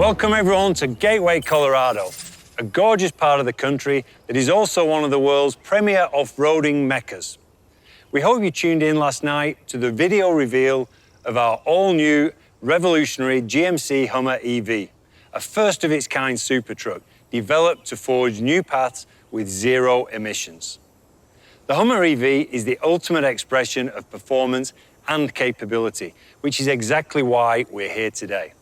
Welcome everyone to Gateway, Colorado, a gorgeous part of the country that is also one of the world's premier off-roading meccas. We hope you tuned in last night to the video reveal of our all-new revolutionary GMC Hummer Ev, a first-of-its-kind super truck developed to forge new paths with zero emissions. The Hummer Ev is the ultimate expression of performance and capability, which is exactly why we're here today.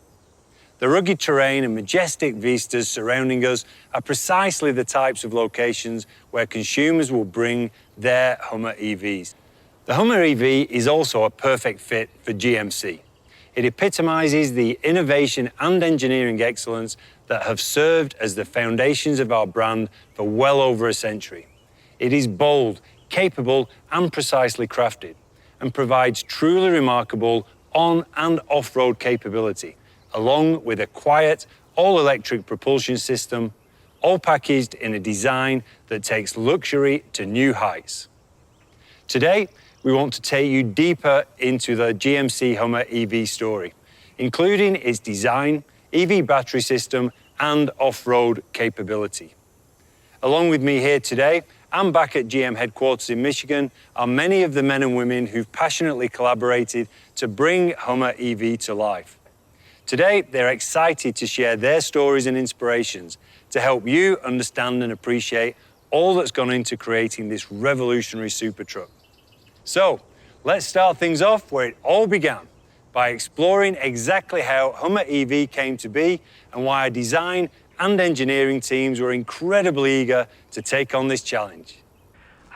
The rugged terrain and majestic vistas surrounding us are precisely the types of locations where consumers will bring their Hummer EVs. The Hummer EV is also a perfect fit for GMC. It epitomizes the innovation and engineering excellence that have served as the foundations of our brand for well over a century. It is bold, capable, and precisely crafted, and provides truly remarkable on- and off-road capability, along with a quiet, all-electric propulsion system, all packaged in a design that takes luxury to new heights. Today, we want to take you deeper into the GMC Hummer EV story, including its design, EV battery system, and off-road capability. Along with me here today, and back at GM headquarters in Michigan, are many of the men and women who've passionately collaborated to bring Hummer EV to life. Today, they're excited to share their stories and inspirations to help you understand and appreciate all that's gone into creating this revolutionary super truck. So, let's start things off where it all began, by exploring exactly how Hummer EV came to be and why our design and engineering teams were incredibly eager to take on this challenge.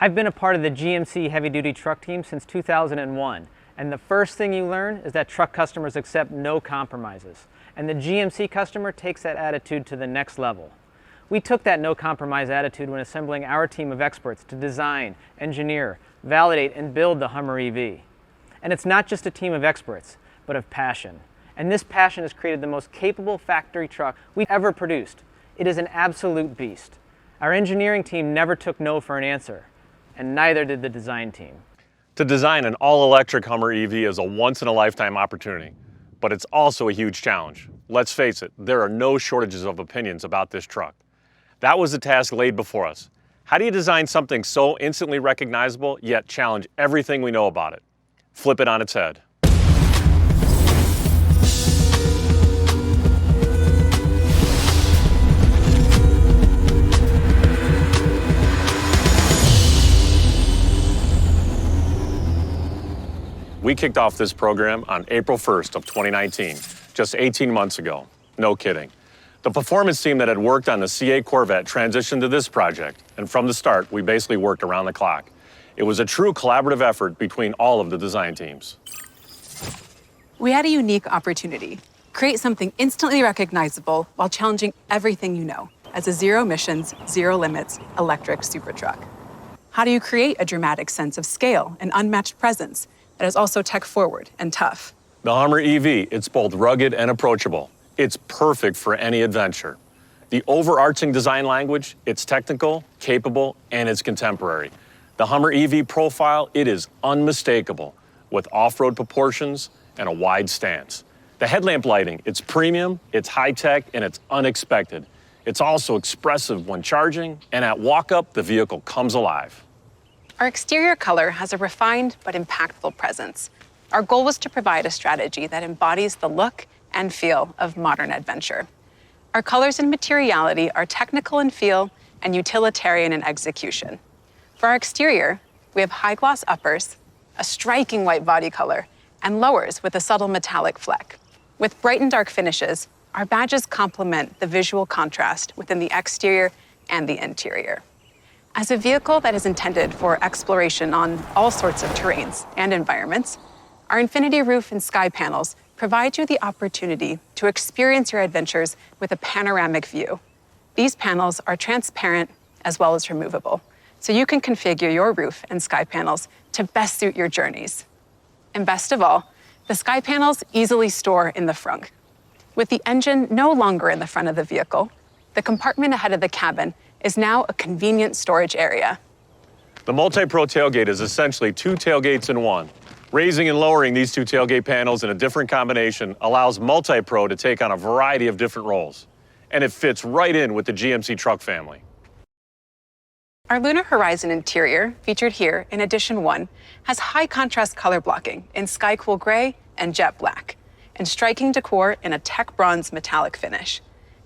I've been a part of the GMC heavy-duty truck team since 2001. And the first thing you learn is that truck customers accept no compromises. And the GMC customer takes that attitude to the next level. We took that no compromise attitude when assembling our team of experts to design, engineer, validate, and build the Hummer EV. And it's not just a team of experts, but of passion. And this passion has created the most capable factory truck we've ever produced. It is an absolute beast. Our engineering team never took no for an answer, and neither did the design team. To design an all-electric Hummer EV is a once-in-a-lifetime opportunity, but it's also a huge challenge. Let's face it, there are no shortages of opinions about this truck. That was the task laid before us. How do you design something so instantly recognizable, yet challenge everything we know about it? Flip it on its head. We kicked off this program on April 1st of 2019, just 18 months ago. No kidding. The performance team that had worked on the C8 Corvette transitioned to this project, and from the start, we basically worked around the clock. It was a true collaborative effort between all of the design teams. We had a unique opportunity. Create something instantly recognizable while challenging everything you know as a zero emissions, zero limits electric super truck. How do you create a dramatic sense of scale and unmatched presence that is also tech-forward and tough? The Hummer EV, it's both rugged and approachable. It's perfect for any adventure. The overarching design language, it's technical, capable, and it's contemporary. The Hummer EV profile, it is unmistakable, with off-road proportions and a wide stance. The headlamp lighting, it's premium, it's high-tech, and it's unexpected. It's also expressive when charging, and at walk-up, the vehicle comes alive. Our exterior color has a refined but impactful presence. Our goal was to provide a strategy that embodies the look and feel of modern adventure. Our colors and materiality are technical in feel and utilitarian in execution. For our exterior, we have high gloss uppers, a striking white body color, and lowers with a subtle metallic fleck. With bright and dark finishes, our badges complement the visual contrast within the exterior and the interior. As a vehicle that is intended for exploration on all sorts of terrains and environments, our infinity roof and sky panels provide you the opportunity to experience your adventures with a panoramic view. These panels are transparent as well as removable, so you can configure your roof and sky panels to best suit your journeys. And best of all, the sky panels easily store in the frunk. With the engine no longer in the front of the vehicle, the compartment ahead of the cabin is now a convenient storage area. The Multi-Pro tailgate is essentially two tailgates in one. Raising and lowering these two tailgate panels in a different combination allows Multi-Pro to take on a variety of different roles. And it fits right in with the GMC truck family. Our Lunar Horizon interior, featured here in Edition 1, has high contrast color blocking in sky cool gray and jet black, and striking decor in a tech bronze metallic finish.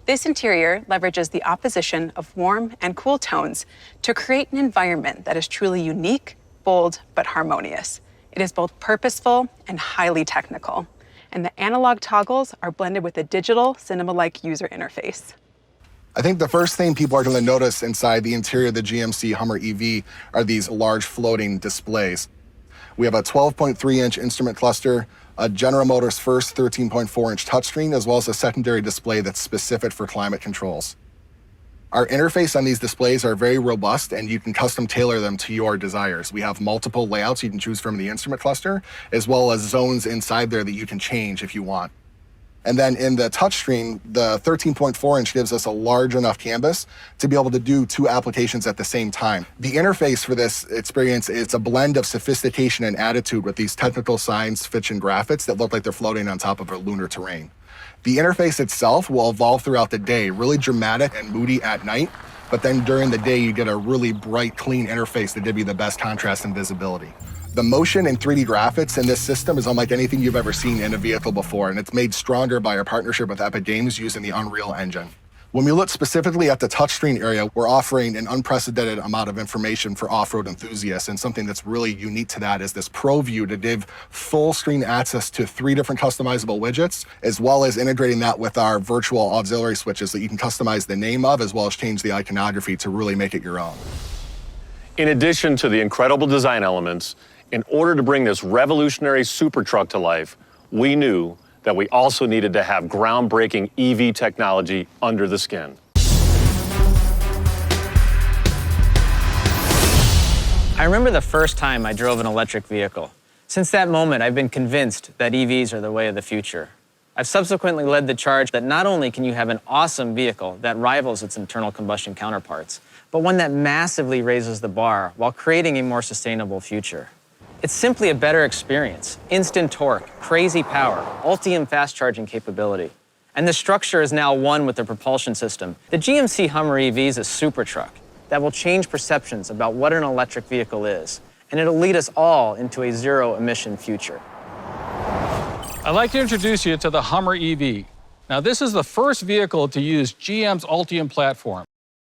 This interior leverages the opposition of warm and cool tones to create an environment that is truly unique, bold, but harmonious. It is both purposeful and highly technical, and the analog toggles are blended with a digital cinema-like user interface. I think the first thing people are going to notice inside the interior of the GMC Hummer EV are these large floating displays. We have a 12.3-inch instrument cluster, a General Motors first 13.4-inch touchscreen, as well as a secondary display that's specific for climate controls. Our interface on these displays are very robust, and you can custom tailor them to your desires. We have multiple layouts you can choose from the instrument cluster, as well as zones inside there that you can change if you want. And then in the touchscreen, the 13.4-inch gives us a large enough canvas to be able to do two applications at the same time. The interface for this experience is a blend of sophistication and attitude with these technical science fiction graphics that look like they're floating on top of a lunar terrain. The interface itself will evolve throughout the day, really dramatic and moody at night, but then during the day you get a really bright, clean interface that gives you the best contrast and visibility. The motion and 3D graphics in this system is unlike anything you've ever seen in a vehicle before, and it's made stronger by our partnership with Epic Games using the Unreal Engine. When we look specifically at the touchscreen area, we're offering an unprecedented amount of information for off-road enthusiasts, and something that's really unique to that is this Pro View to give full screen access to 3 different customizable widgets, as well as integrating that with our virtual auxiliary switches that you can customize the name of, as well as change the iconography to really make it your own. In addition to the incredible design elements, in order to bring this revolutionary super truck to life, we knew that we also needed to have groundbreaking EV technology under the skin. I remember the first time I drove an electric vehicle. Since that moment, I've been convinced that EVs are the way of the future. I've subsequently led the charge that not only can you have an awesome vehicle that rivals its internal combustion counterparts, but one that massively raises the bar while creating a more sustainable future. It's simply a better experience. Instant torque, crazy power, Ultium fast charging capability. And the structure is now one with the propulsion system. The GMC Hummer EV is a super truck that will change perceptions about what an electric vehicle is, and it'll lead us all into a zero-emission future. I'd like to introduce you to the Hummer EV. Now, this is the first vehicle to use GM's Ultium platform.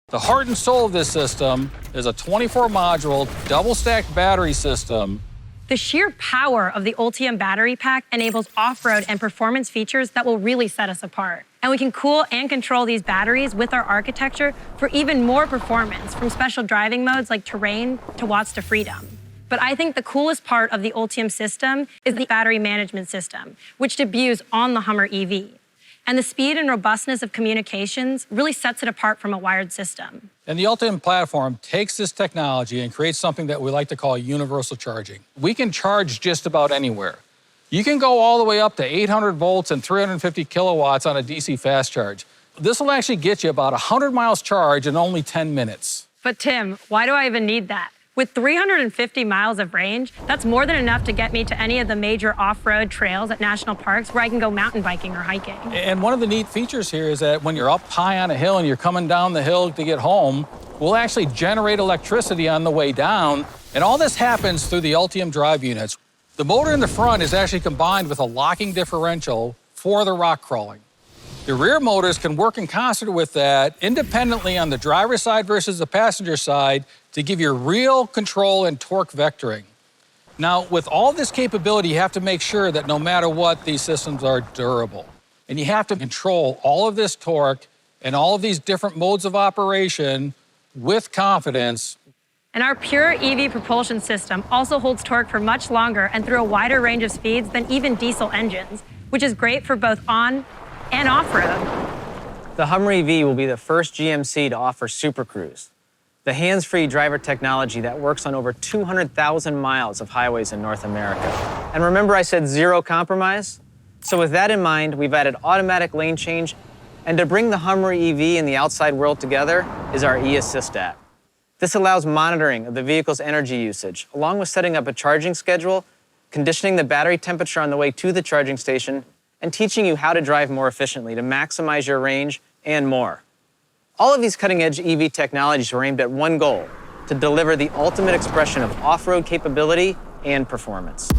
The heart and soul of this system is a 24-module, double-stacked battery system. The sheer power of the Ultium battery pack enables off-road and performance features that will really set us apart. And we can cool and control these batteries with our architecture for even more performance, from special driving modes like terrain to watts to freedom. But I think the coolest part of the Ultium system is the battery management system, which debuts on the Hummer EV. And the speed and robustness of communications really sets it apart from a wired system. And the Ultium platform takes this technology and creates something that we like to call universal charging. We can charge just about anywhere. You can go all the way up to 800 volts and 350 kilowatts on a DC fast charge. This will actually get you about 100 miles charge in only 10 minutes. But Tim, why do I even need that? With 350 miles of range, that's more than enough to get me to any of the major off-road trails at national parks where I can go mountain biking or hiking. And one of the neat features here is that when you're up high on a hill and you're coming down the hill to get home, we'll actually generate electricity on the way down, and all this happens through the Ultium drive units. The motor in the front is actually combined with a locking differential for the rock crawling. The rear motors can work in concert with that independently on the driver's side versus the passenger side to give you real control and torque vectoring. Now, with all this capability, you have to make sure that no matter what, these systems are durable. And you have to control all of this torque and all of these different modes of operation with confidence. And our pure EV propulsion system also holds torque for much longer and through a wider range of speeds than even diesel engines, which is great for both on and off-road. The Hummer EV will be the first GMC to offer Super Cruise, the hands-free driver technology that works on over 200,000 miles of highways in North America. And remember I said zero compromise? So with that in mind, we've added automatic lane change, and to bring the Hummer EV and the outside world together is our eAssist app. This allows monitoring of the vehicle's energy usage, along with setting up a charging schedule conditioning the battery temperature on the way to the charging station, and teaching you how to drive more efficiently to maximize your range and more. All of these cutting-edge EV technologies are aimed at one goal: to deliver the ultimate expression of off-road capability and performance.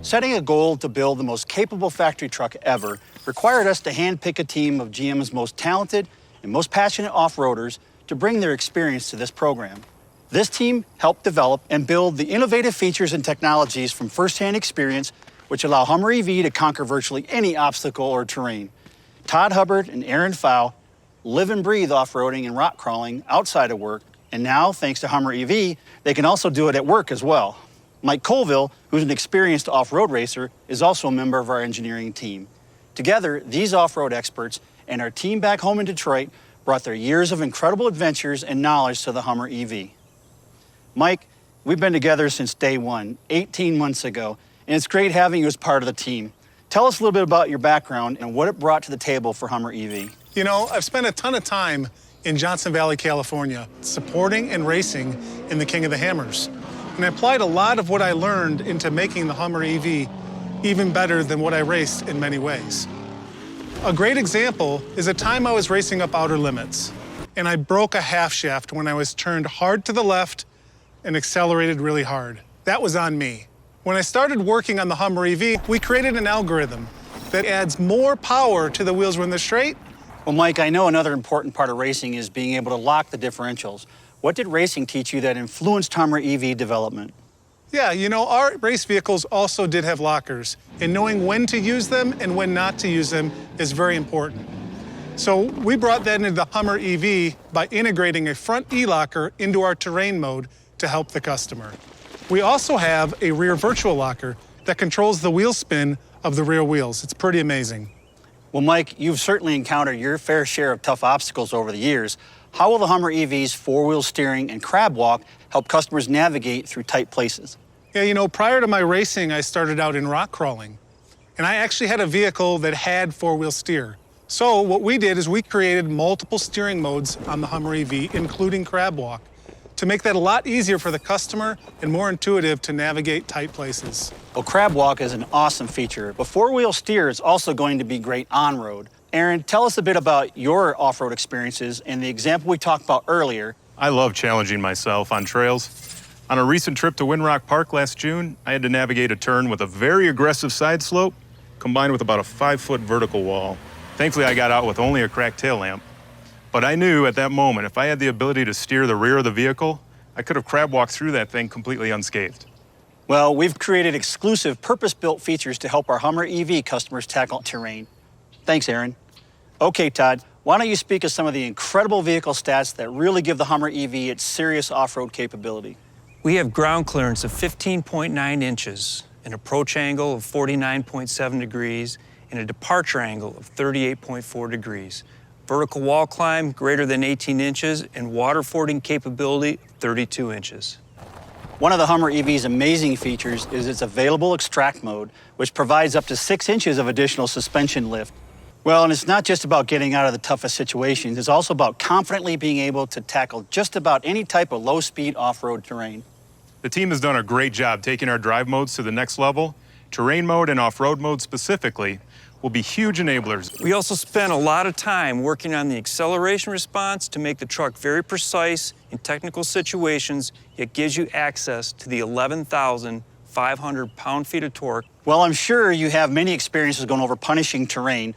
Setting a goal to build the most capable factory truck ever required us to handpick a team of GM's most talented and most passionate off-roaders to bring their experience to this program. This team helped develop and build the innovative features and technologies from first-hand experience which allow Hummer EV to conquer virtually any obstacle or terrain. Todd Hubbard and Aaron Pfau live and breathe off-roading and rock crawling outside of work, and now, thanks to Hummer EV, they can also do it at work as well. Mike Colville, who's an experienced off-road racer, is also a member of our engineering team. Together, these off-road experts and our team back home in Detroit brought their years of incredible adventures and knowledge to the Hummer EV. Mike, we've been together since day one, 18 months ago, and it's great having you as part of the team. Tell us a little bit about your background and what it brought to the table for Hummer EV. You know, I've spent a ton of time in Johnson Valley, California, supporting and racing in the King of the Hammers. And I applied a lot of what I learned into making the Hummer EV even better than what I raced in many ways. A great example is a time I was racing up outer limits, and I broke a half shaft when I was turned hard to the left and accelerated really hard. That was on me. When I started working on the Hummer EV, we created an algorithm that adds more power to the wheels when they're straight. Well, Mike, I know another important part of racing is being able to lock the differentials. What did racing teach you that influenced Hummer EV development? Yeah, you know, our race vehicles also did have lockers, and knowing when to use them and when not to use them is very important. So we brought that into the Hummer EV by integrating a front E-locker into our terrain mode to help the customer. We also have a rear virtual locker that controls the wheel spin of the rear wheels. It's pretty amazing. Well, Mike, you've certainly encountered your fair share of tough obstacles over the years. How will the Hummer EV's four-wheel steering and crab walk help customers navigate through tight places? Yeah, you know, prior to my racing, I started out in rock crawling, and I actually had a vehicle that had four-wheel steer. So what we did is we created multiple steering modes on the Hummer EV, including crab walk, to make that a lot easier for the customer and more intuitive to navigate tight places. Well, crab walk is an awesome feature, but four-wheel steer is also going to be great on-road. Aaron, tell us a bit about your off-road experiences and the example we talked about earlier. I love challenging myself on trails. On a recent trip to Windrock Park last June, I had to navigate a turn with a very aggressive side slope combined with about a 5-foot vertical wall. Thankfully, I got out with only a cracked tail lamp. But I knew at that moment, if I had the ability to steer the rear of the vehicle, I could have crab walked through that thing completely unscathed. Well, we've created exclusive purpose-built features to help our Hummer EV customers tackle terrain. Thanks, Aaron. Okay, Todd, why don't you speak of some of the incredible vehicle stats that really give the Hummer EV its serious off-road capability? We have ground clearance of 15.9 inches, an approach angle of 49.7 degrees, and a departure angle of 38.4 degrees. Vertical wall climb greater than 18 inches, and water fording capability 32 inches. One of the Hummer EV's amazing features is its available extract mode, which provides up to 6 inches of additional suspension lift. Well, and it's not just about getting out of the toughest situations, it's also about confidently being able to tackle just about any type of low-speed off-road terrain. The team has done a great job taking our drive modes to the next level. Terrain mode and off-road mode specifically will be huge enablers. We also spent a lot of time working on the acceleration response to make the truck very precise in technical situations, yet gives you access to the 11,500 pound-feet of torque. Well, I'm sure you have many experiences going over punishing terrain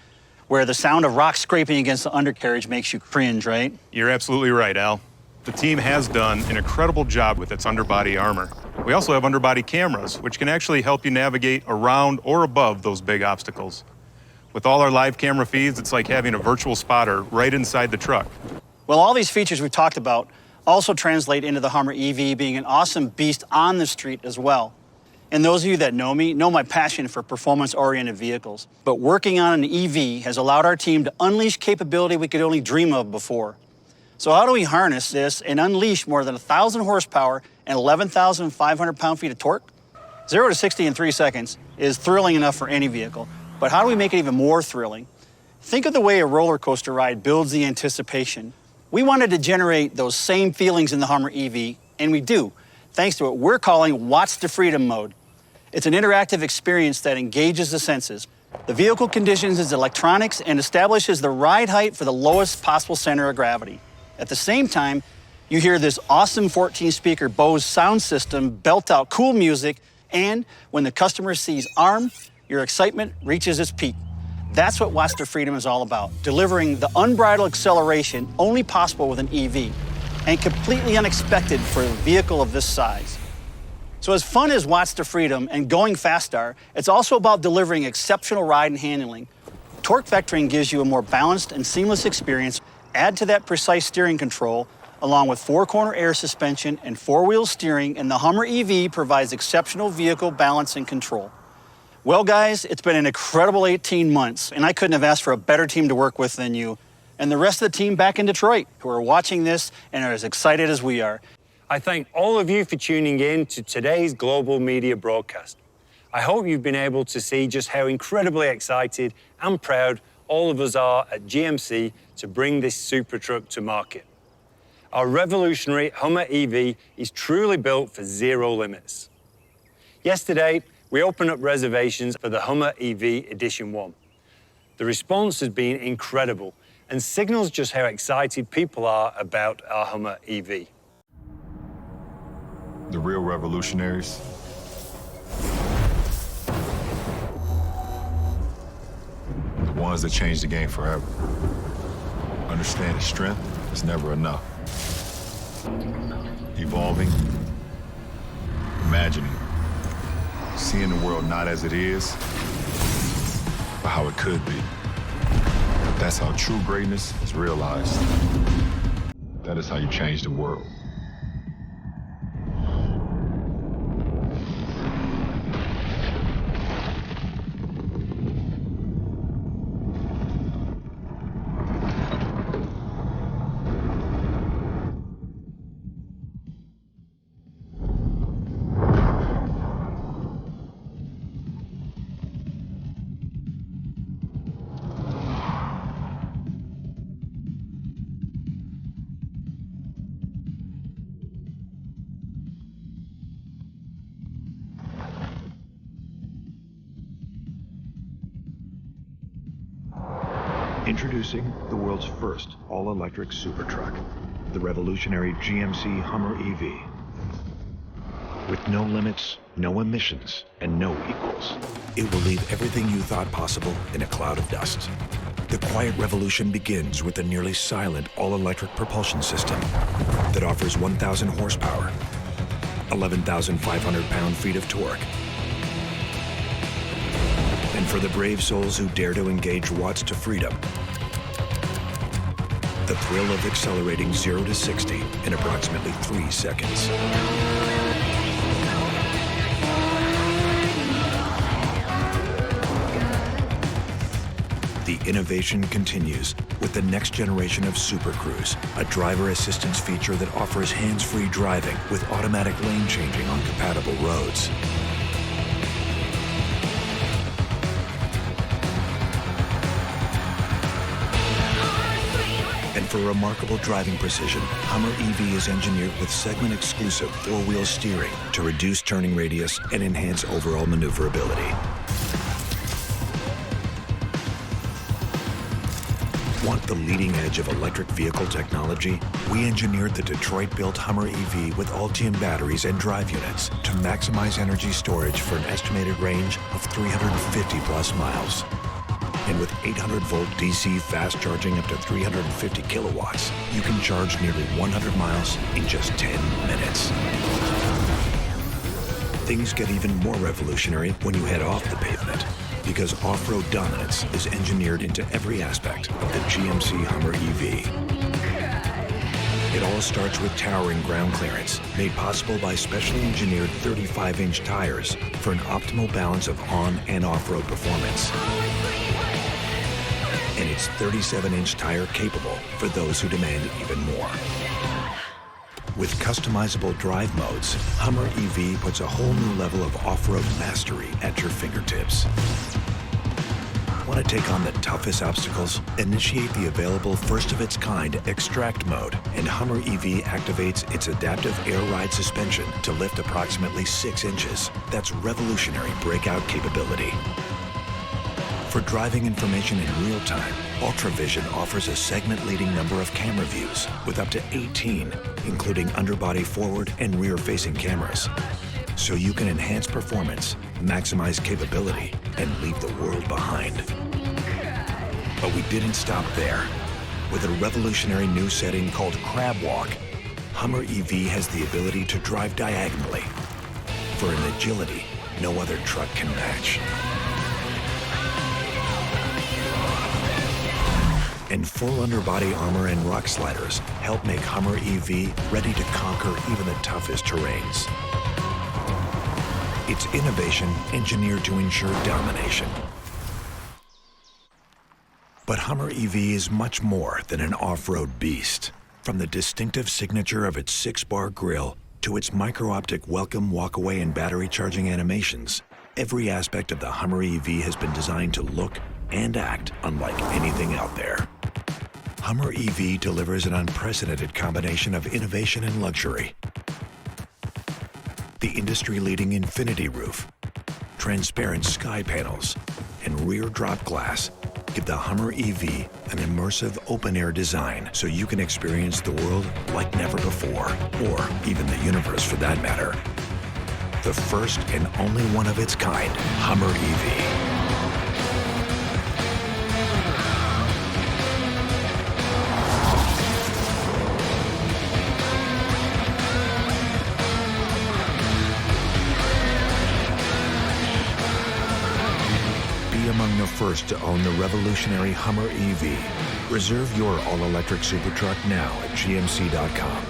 where the sound of rock scraping against the undercarriage makes you cringe, right? You're absolutely right, Al. The team has done an incredible job with its underbody armor. We also have underbody cameras, which can actually help you navigate around or above those big obstacles. With all our live camera feeds, it's like having a virtual spotter right inside the truck. Well, all these features we've talked about also translate into the Hummer EV being an awesome beast on the street as well. And those of you that know me know my passion for performance-oriented vehicles. But working on an EV has allowed our team to unleash capability we could only dream of before. So how do we harness this and unleash more than 1,000 horsepower and 11,500 pound-feet of torque? 0 to 60 in 3 seconds is thrilling enough for any vehicle. But how do we make it even more thrilling? Think of the way a roller coaster ride builds the anticipation. We wanted to generate those same feelings in the Hummer EV, and we do, thanks to what we're calling Watts to Freedom mode. It's an interactive experience that engages the senses. The vehicle conditions its electronics and establishes the ride height for the lowest possible center of gravity. At the same time, you hear this awesome 14-speaker Bose sound system belt out cool music, and when the customer sees ARM, your excitement reaches its peak. That's what Watts to Freedom is all about, delivering the unbridled acceleration only possible with an EV, and completely unexpected for a vehicle of this size. So as fun as Watts to Freedom and going fast are, it's also about delivering exceptional ride and handling. Torque vectoring gives you a more balanced and seamless experience. Add to that precise steering control, along with 4-corner air suspension and 4-wheel steering, and the Hummer EV provides exceptional vehicle balance and control. Well, guys, it's been an incredible 18 months, and I couldn't have asked for a better team to work with than you, and the rest of the team back in Detroit who are watching this and are as excited as we are. I thank all of you for tuning in to today's global media broadcast. I hope you've been able to see just how incredibly excited and proud all of us are at GMC to bring this super truck to market. Our revolutionary Hummer EV is truly built for zero limits. Yesterday, we opened up reservations for the Hummer EV Edition 1. The response has been incredible and signals just how excited people are about our Hummer EV. The real revolutionaries the ones that change the game forever. Understanding strength is never enough. Evolving, imagining, seeing the world not as it is, but how it could be. That's how true greatness is realized. That is how you change the world. Introducing the world's first all-electric super truck, the revolutionary GMC Hummer EV. With no limits, no emissions, and no equals, it will leave everything you thought possible in a cloud of dust. The quiet revolution begins with the nearly silent all-electric propulsion system that offers 1,000 horsepower, 11,500 pound-feet of torque. And for the brave souls who dare to engage Watts to Freedom, the thrill of accelerating 0 to 60 in approximately 3 seconds. The innovation continues with the next generation of Super Cruise, a driver assistance feature that offers hands-free driving with automatic lane changing on compatible roads. And for remarkable driving precision, Hummer EV is engineered with segment-exclusive 4-wheel steering to reduce turning radius and enhance overall maneuverability. Want the leading edge of electric vehicle technology? We engineered the Detroit-built Hummer EV with Ultium batteries and drive units to maximize energy storage for an estimated range of 350-plus miles. And with 800-volt DC fast charging up to 350 kilowatts, you can charge nearly 100 miles in just 10 minutes. Things get even more revolutionary when you head off the pavement, because off-road dominance is engineered into every aspect of the GMC Hummer EV. It all starts with towering ground clearance, made possible by specially engineered 35-inch tires for an optimal balance of on- and off-road performance. And it's 37-inch tire capable for those who demand even more. With customizable drive modes, Hummer EV puts a whole new level of off-road mastery at your fingertips. Want to take on the toughest obstacles? Initiate the available first-of-its-kind Extract mode, and Hummer EV activates its adaptive air ride suspension to lift approximately 6 inches. That's revolutionary breakout capability. For driving information in real time, UltraVision offers a segment-leading number of camera views with up to 18, including underbody forward and rear-facing cameras. So you can enhance performance, maximize capability, and leave the world behind. But we didn't stop there. With a revolutionary new setting called Crab Walk, Hummer EV has the ability to drive diagonally for an agility no other truck can match. And full underbody armor and rock sliders help make Hummer EV ready to conquer even the toughest terrains. It's innovation engineered to ensure domination. But Hummer EV is much more than an off-road beast. From the distinctive signature of its 6-bar grille to its micro-optic welcome, walkaway, and battery charging animations, every aspect of the Hummer EV has been designed to look and act unlike anything out there. Hummer EV delivers an unprecedented combination of innovation and luxury. The industry-leading infinity roof, transparent sky panels, and rear drop glass give the Hummer EV an immersive open-air design so you can experience the world like never before, or even the universe for that matter. The first and only one of its kind, Hummer EV. Among the first to own the revolutionary Hummer EV. Reserve your all-electric super truck now at gmc.com.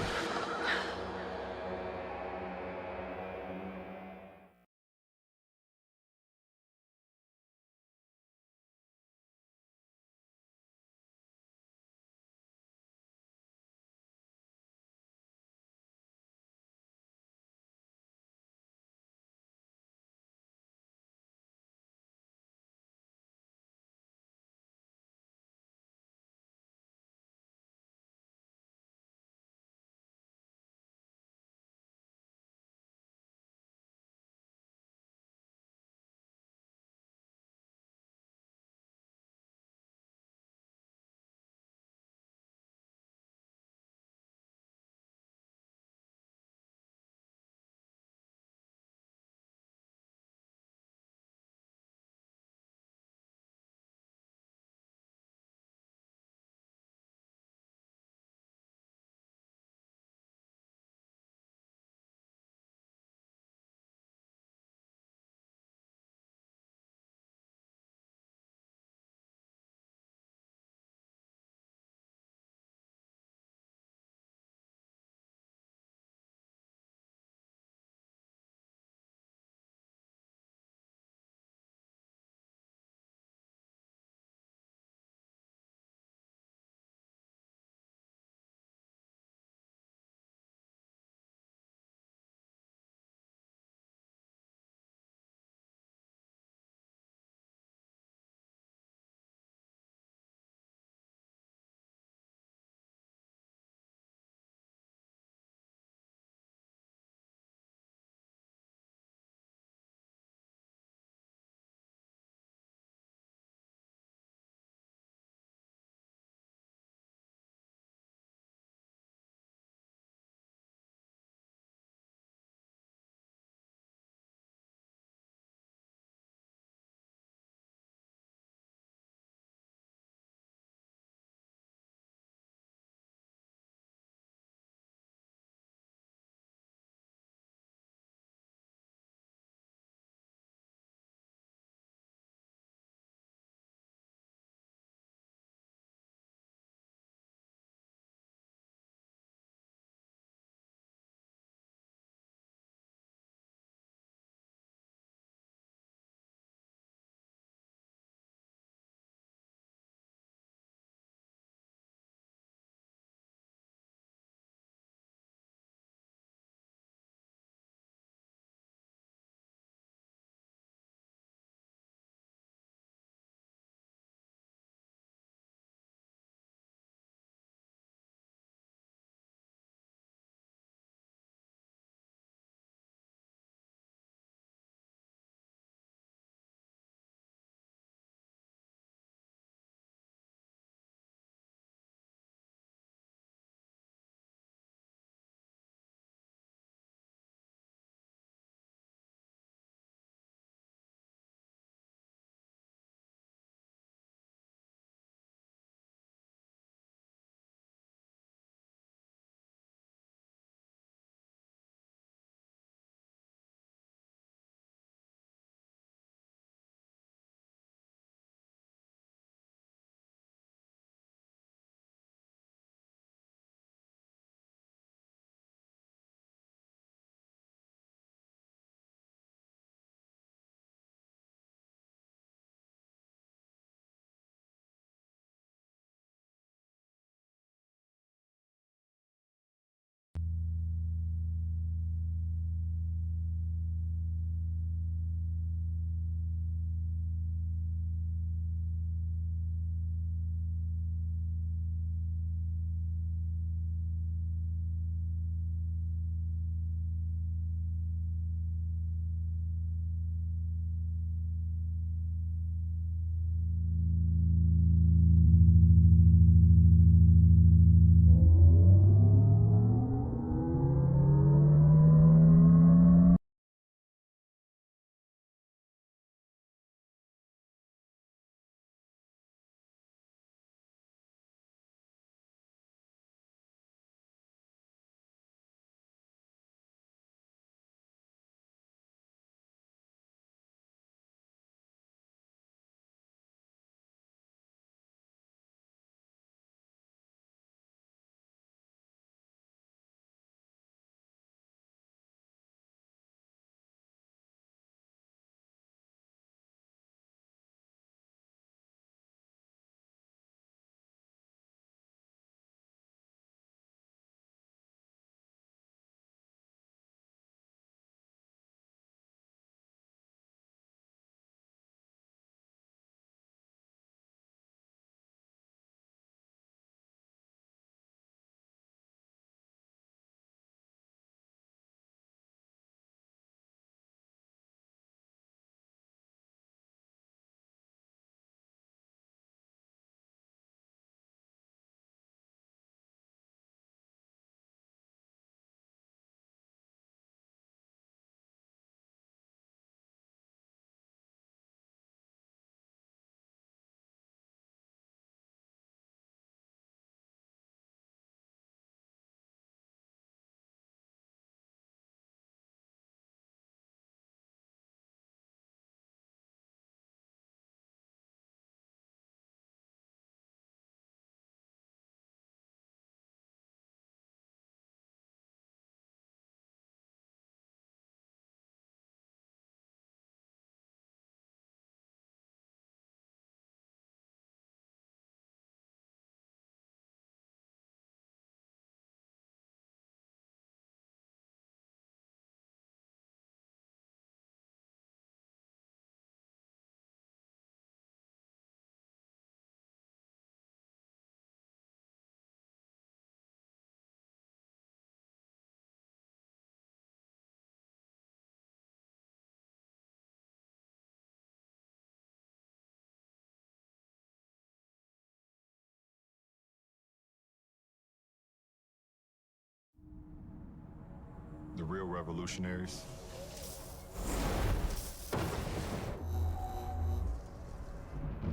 real revolutionaries.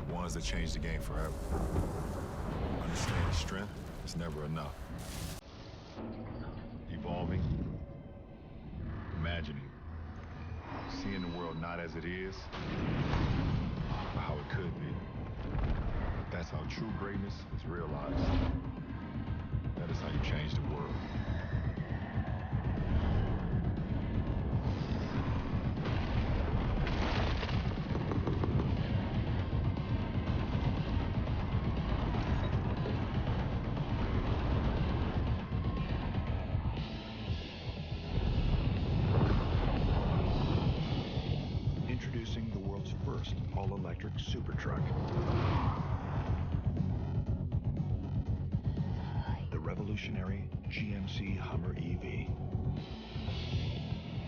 The ones that change the game forever. Understanding strength is never enough. Evolving, imagining, seeing the world not as it is, but how it could be. That's how true greatness is realized. That is how you change the world. Introducing the world's first all-electric super truck. The revolutionary GMC Hummer EV.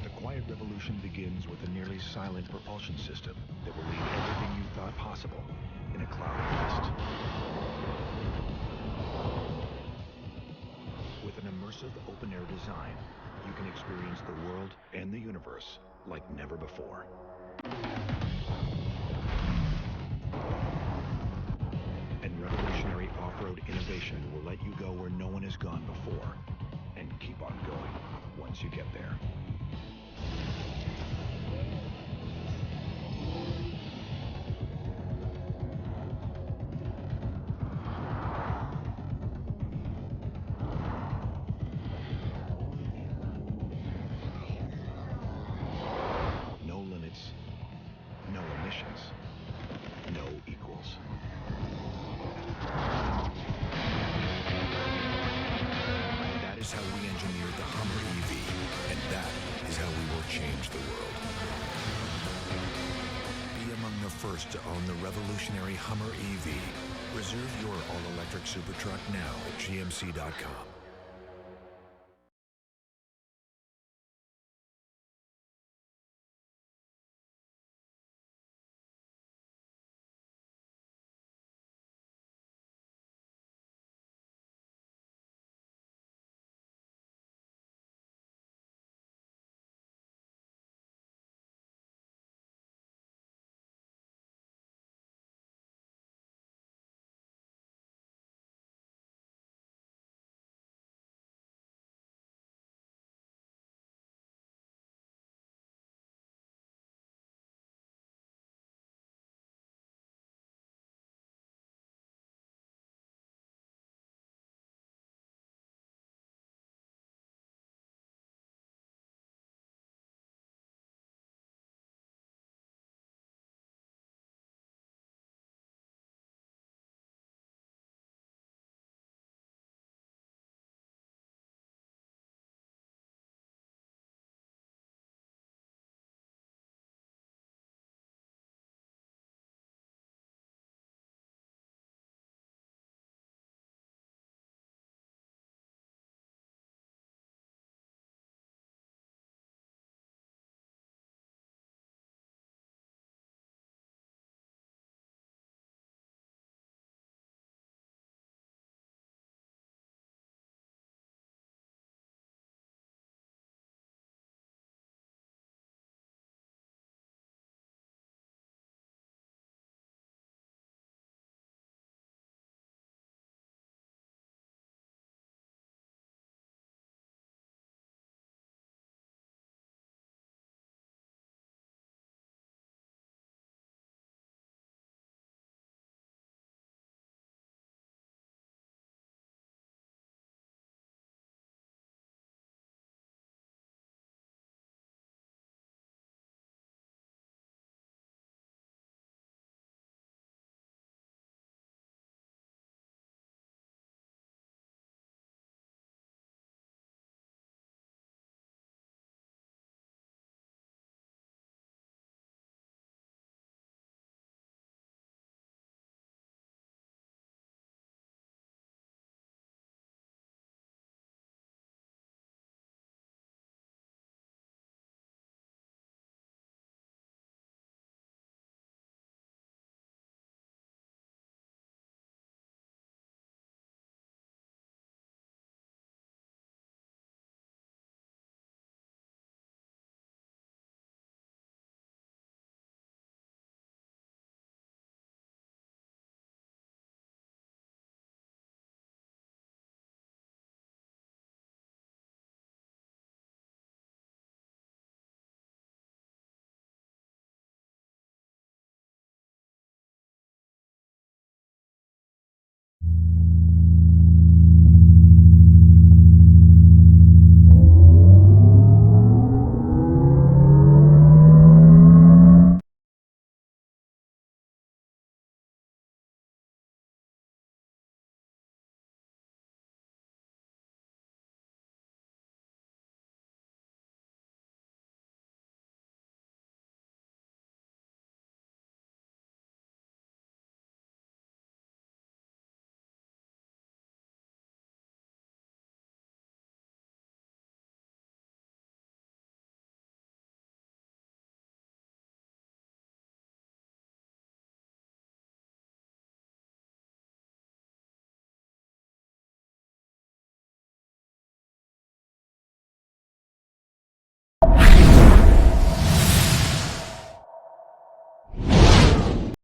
The quiet revolution begins with a nearly silent propulsion system that will leave everything you thought possible in a cloud of mist. With an immersive open-air design, you can experience the world and the universe like never before. And revolutionary off-road innovation will let you go where no one has gone before, and keep on going once you get there. No limits, no emissions, no equals. That is how we engineered the Hummer EV, and that is how we will change the world. Be among the first to own the revolutionary Hummer EV. Reserve your all-electric super truck now at gmc.com.